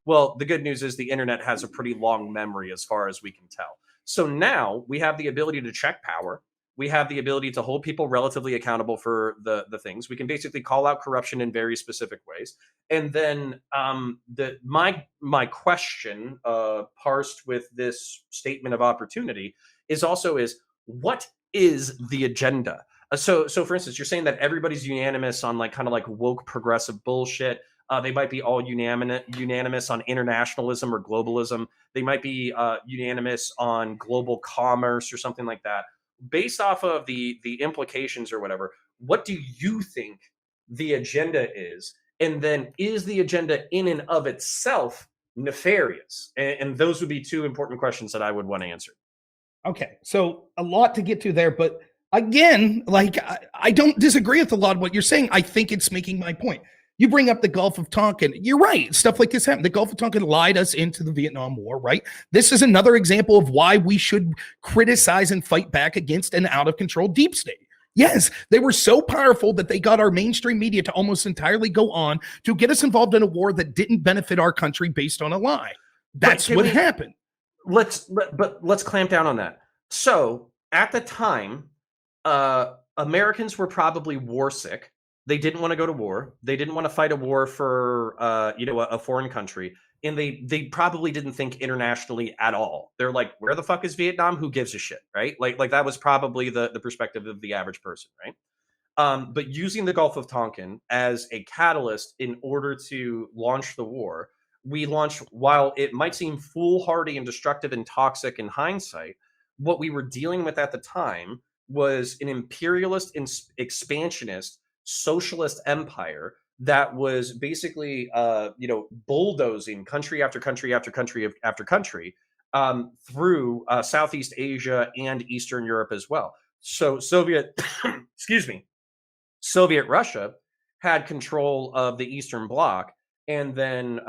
Well, the good news is the internet has a pretty long memory as far as we can tell. So now we have the ability to check power. We have the ability to hold people relatively accountable for the things. We can basically call out corruption in very specific ways. And then my question, parsed with this statement of opportunity, is what is the agenda? So for instance, you're saying that everybody's unanimous on like kind of like woke progressive bullshit. They might be all unanimous on internationalism or globalism. They might be unanimous on global commerce or something like that. Based off of the implications or whatever, what do you think the agenda is? And then is the agenda in and of itself nefarious? And those would be two important questions that I would want to answer. Okay, so a lot to get to there, but again, like I don't disagree with a lot of what you're saying. I think it's making my point. You bring up the Gulf of Tonkin. You're right. Stuff like this happened. The Gulf of Tonkin lied us into the Vietnam War, right? This is another example of why we should criticize and fight back against an out-of-control deep state. Yes, they were so powerful that they got our mainstream media to almost entirely go on to get us involved in a war that didn't benefit our country based on a lie. That's what happened. Let's clamp down on that. So at the time, Americans were probably war sick. They didn't want to go to war. They didn't want to fight a war for a foreign country, and they probably didn't think internationally at all. They're like, where the fuck is Vietnam? Who gives a shit, right? Like that was probably the perspective of the average person, right? But using the Gulf of Tonkin as a catalyst in order to launch the war, we launched, while it might seem foolhardy and destructive and toxic in hindsight, what we were dealing with at the time was an imperialist and expansionist socialist empire that was basically bulldozing country after country after country after country through Southeast Asia and Eastern Europe as well. So Soviet Russia had control of the Eastern Bloc, and then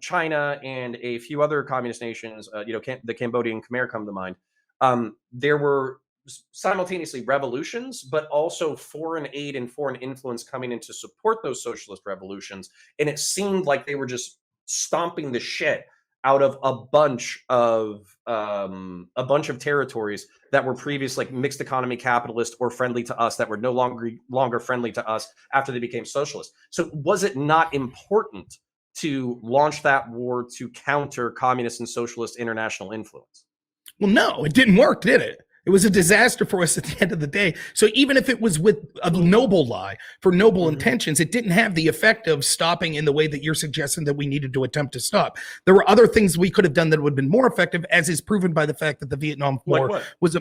China and a few other communist nations, the Cambodian Khmer come to mind. There were simultaneously revolutions, but also foreign aid and foreign influence coming in to support those socialist revolutions. And it seemed like they were just stomping the shit out of a bunch of territories that were previously like mixed economy capitalist or friendly to us, that were no longer friendly to us after they became socialist. So was it not important to launch that war to counter communist and socialist international influence? Well, no, it didn't work, did it? It was a disaster for us at the end of the day. So even if it was with a noble lie for noble intentions, it didn't have the effect of stopping in the way that you're suggesting that we needed to attempt to stop. There were other things we could have done that would have been more effective, as is proven by the fact that the Vietnam War was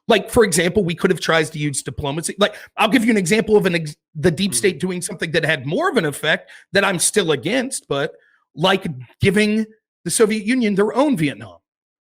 like, for example, we could have tried to use diplomacy. Like, I'll give you an example of the deep state doing something that had more of an effect that I'm still against, but like giving the Soviet Union their own Vietnam.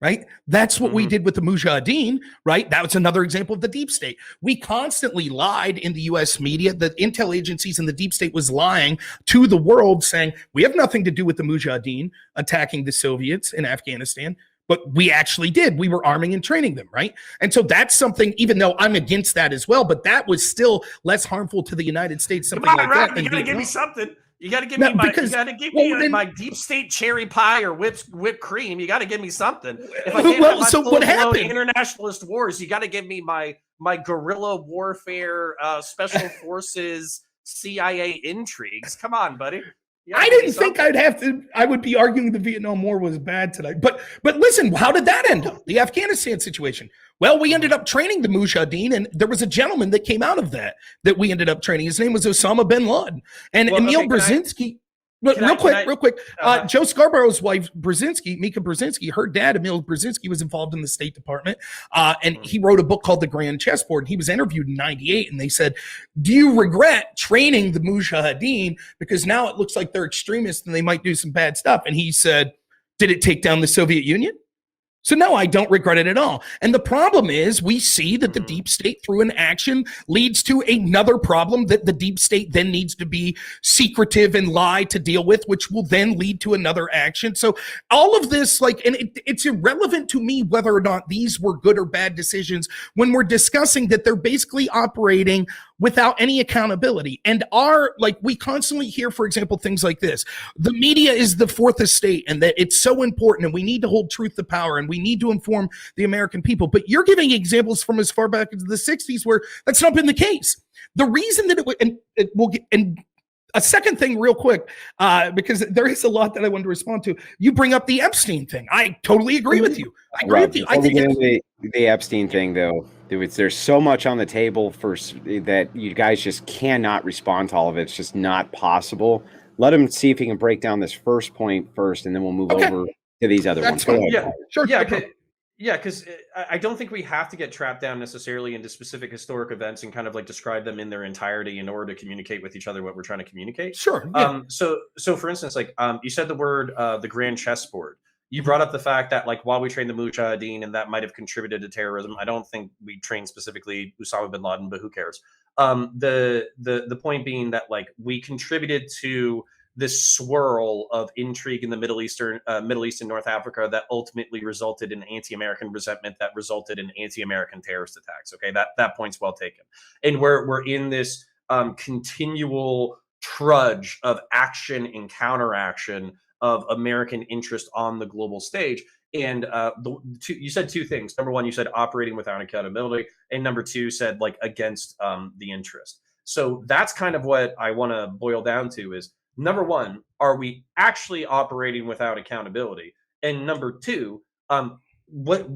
Right? That's what we did with the Mujahideen, right? That was another example of the deep state. We constantly lied in the US media. The intel agencies and the deep state was lying to the world, saying, we have nothing to do with the Mujahideen attacking the Soviets in Afghanistan. But we actually did. We were arming and training them, right? And so that's something, even though I'm against that as well, but that was still less harmful to the United States, something like that. You gotta give me something. You got to give me my deep state cherry pie or whipped cream. You got to give me something. If I can't have what happened? Internationalist wars, you got to give me my guerrilla warfare, special forces, CIA intrigues. Come on, buddy. I didn't think I would be arguing the Vietnam War was bad tonight. But listen, how did that end up? The Afghanistan situation. Well, we ended up training the Mujahideen, and there was a gentleman that came out of that we ended up training. His name was Osama bin Laden. And Emil Brzezinski. Real quick. Joe Scarborough's wife, Mika Brzezinski, her dad, Emil Brzezinski, was involved in the State Department. And he wrote a book called The Grand Chessboard. He was interviewed in 98, and they said, do you regret training the Mujahideen? Because now it looks like they're extremists and they might do some bad stuff. And he said, did it take down the Soviet Union? So no, I don't regret it at all. And the problem is we see that the deep state through an action leads to another problem that the deep state then needs to be secretive and lie to deal with, which will then lead to another action. So all of this, it's irrelevant to me whether or not these were good or bad decisions when we're discussing that they're basically operating without any accountability. And we constantly hear, for example, things like this. The media is the fourth estate and that it's so important and we need to hold truth to power and we need to inform the American people. But you're giving examples from as far back as the 60s where that's not been the case. The reason that it will get, and a second thing real quick, because there is a lot that I wanted to respond to. You bring up the Epstein thing. I totally agree with you. I agree with you. I think the Epstein thing, though, there's so much on the table that you guys just cannot respond to all of it. It's just not possible. Let him see if he can break down this first point first, and then we'll move over to these other ones. Yeah, sure. Yeah, because I don't think we have to get trapped down necessarily into specific historic events and kind of like describe them in their entirety in order to communicate with each other what we're trying to communicate. Sure. Yeah. So for instance, like you said the word the grand chessboard. You brought up the fact that like while we trained the Mujahideen and that might have contributed to terrorism, I don't think we trained specifically Osama bin Laden, but who cares? The point being that like we contributed to this swirl of intrigue in the Middle East and North Africa that ultimately resulted in anti-American resentment that resulted in anti-American terrorist attacks. Okay, that point's well taken. And we're in this continual trudge of action and counteraction of American interest on the global stage. And you said two things. Number one, you said operating without accountability, and number two said like against the interest. So that's kind of what I want to boil down to is, number one, are we actually operating without accountability? And number two, what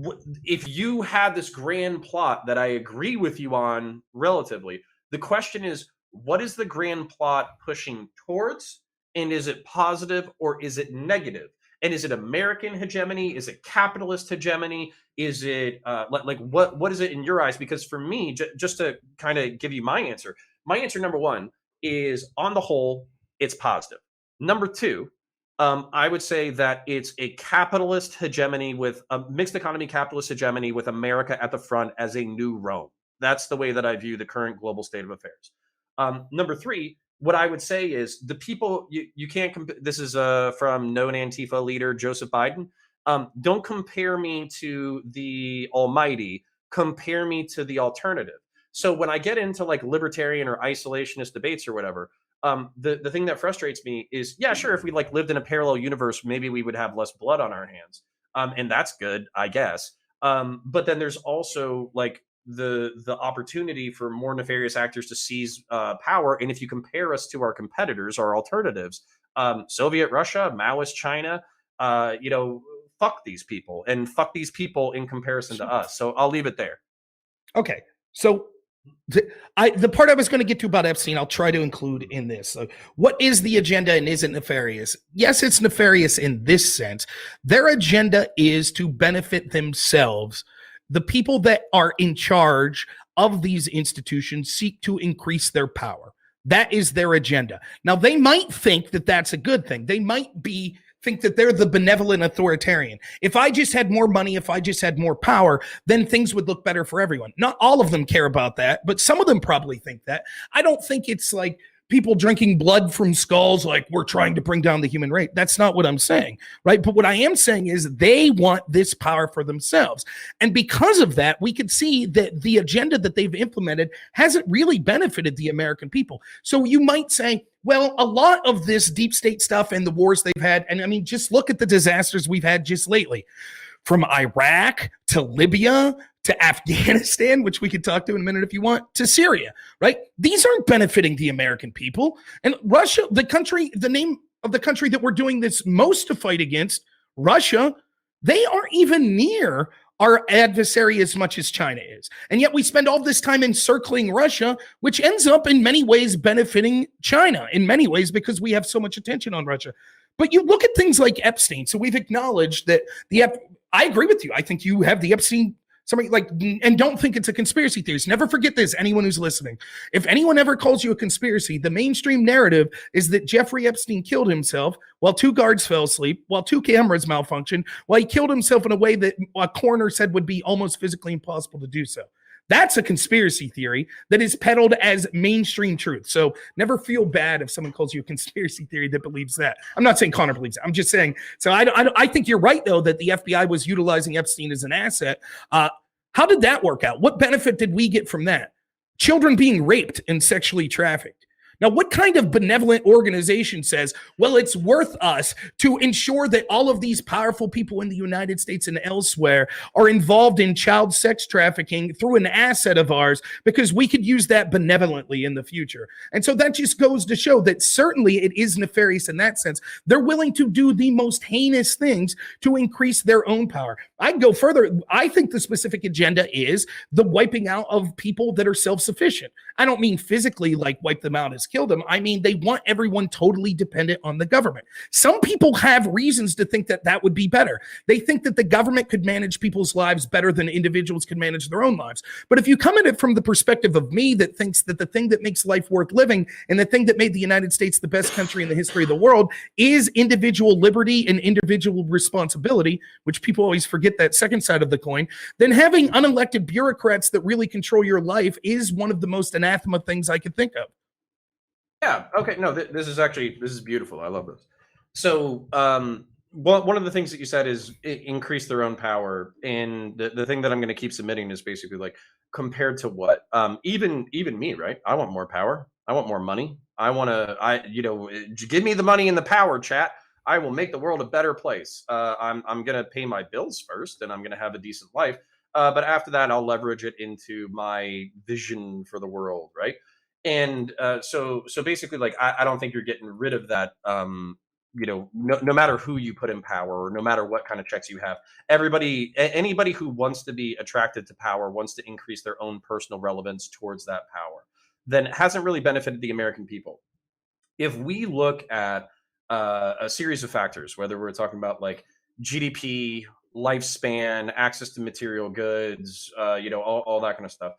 if you had this grand plot that I agree with you on relatively? The question is, what is the grand plot pushing towards? And is it positive or is it negative? And is it American hegemony? Is it capitalist hegemony? Is it what is it in your eyes? Because for me, just to kind of give you my answer number one is on the whole, it's positive. Number two, I would say that it's a capitalist hegemony with a mixed economy capitalist hegemony with America at the front as a new Rome. That's the way that I view the current global state of affairs. Number three, what I would say is the people you can't this is from known Antifa leader Joseph Biden. Don't compare me to the almighty, compare me to the alternative. So when I get into like libertarian or isolationist debates or whatever, the thing that frustrates me is, yeah, sure, if we like lived in a parallel universe, maybe we would have less blood on our hands. And that's good, I guess. But then there's also like the opportunity for more nefarious actors to seize power. And if you compare us to our competitors, our alternatives, Soviet Russia, Maoist China, fuck these people and fuck these people in comparison to us. So I'll leave it there. Okay. So the part I was going to get to about Epstein, I'll try to include in this. So what is the agenda and is it nefarious? Yes, it's nefarious in this sense. Their agenda is to benefit themselves. The people that are in charge of these institutions seek to increase their power. That is their agenda. Now, they might think that that's a good thing. They might think that they're the benevolent authoritarian. If I just had more money, if I just had more power, then things would look better for everyone. Not all of them care about that, but some of them probably think that. I don't think it's like people drinking blood from skulls like we're trying to bring down the human race. That's not what I'm saying, right? But what I am saying is they want this power for themselves. And because of that, we could see that the agenda that they've implemented hasn't really benefited the American people. So you might say, well, a lot of this deep state stuff and the wars they've had, and I mean, just look at the disasters we've had just lately, from Iraq to Libya to Afghanistan, which we could talk to in a minute if you want, to Syria, right? These aren't benefiting the American people. And Russia, the name of the country that we're doing this most to fight against, Russia, they aren't even near our adversary as much as China is. And yet we spend all this time encircling Russia, which ends up in many ways benefiting China in many ways because we have so much attention on Russia. But you look at things like Epstein. So we've acknowledged that I agree with you. I think you have the Epstein, and don't think it's a conspiracy theory. Never forget this, anyone who's listening. If anyone ever calls you a conspiracy, the mainstream narrative is that Jeffrey Epstein killed himself while 2 guards fell asleep, while 2 cameras malfunctioned, while he killed himself in a way that a coroner said would be almost physically impossible to do so. That's a conspiracy theory that is peddled as mainstream truth. So never feel bad if someone calls you a conspiracy theory that believes that. I'm not saying Connor believes it. I'm just saying. So I think you're right, though, that the FBI was utilizing Epstein as an asset. How did that work out? What benefit did we get from that? children being raped and sexually trafficked. Now, what kind of benevolent organization says, well, it's worth us to ensure that all of these powerful people in the United States and elsewhere are involved in child sex trafficking through an asset of ours because we could use that benevolently in the future? And so that just goes to show that certainly it is nefarious in that sense. They're willing to do the most heinous things to increase their own power. I'd go further. I think the specific agenda is the wiping out of people that are self-sufficient. I don't mean physically like wipe them out as kill them. I mean, they want everyone totally dependent on the government. Some people have reasons to think that that would be better. They think that the government could manage people's lives better than individuals can manage their own lives. But if you come at it from the perspective of me that thinks that the thing that makes life worth living and the thing that made the United States the best country in the history of the world is individual liberty and individual responsibility, which people always forget that second side of the coin, then having unelected bureaucrats that really control your life is one of the most anathema things I could think of. Yeah. Okay. No, this is beautiful. I love this. So, one of the things that you said is increase their own power, and the thing that I'm going to keep submitting is basically like compared to what? Even me, right? I want more power. I want more money. Give me the money and the power, chat. I will make the world a better place. I'm going to pay my bills first, and I'm going to have a decent life. But after that, I'll leverage it into my vision for the world, right? And so basically, like I don't think you're getting rid of that. No matter who you put in power, or no matter what kind of checks you have, anybody who wants to be attracted to power, wants to increase their own personal relevance towards that power, then it hasn't really benefited the American people. If we look at a series of factors, whether we're talking about like GDP, lifespan, access to material goods, all that kind of stuff.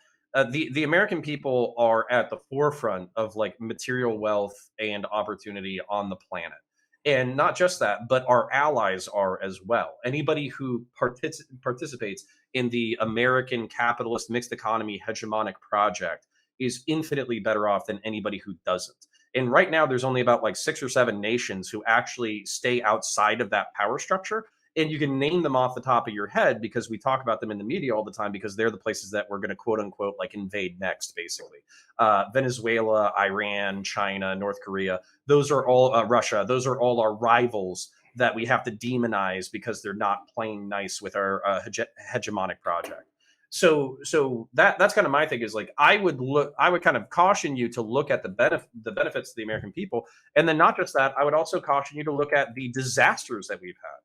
The American people are at the forefront of like material wealth and opportunity on the planet. And not just that, but our allies are as well. Anybody who participates in the American capitalist mixed economy hegemonic project is infinitely better off than anybody who doesn't. And right now, there's only about like 6 or 7 nations who actually stay outside of that power structure. And you can name them off the top of your head because we talk about them in the media all the time because they're the places that we're going to quote unquote like invade next, basically. Venezuela, Iran, China, North Korea, those are all Russia. Those are all our rivals that we have to demonize because they're not playing nice with our hegemonic project. So that's kind of my thing is like I would kind of caution you to look at the benefits to the American people, and then not just that, I would also caution you to look at the disasters that we've had.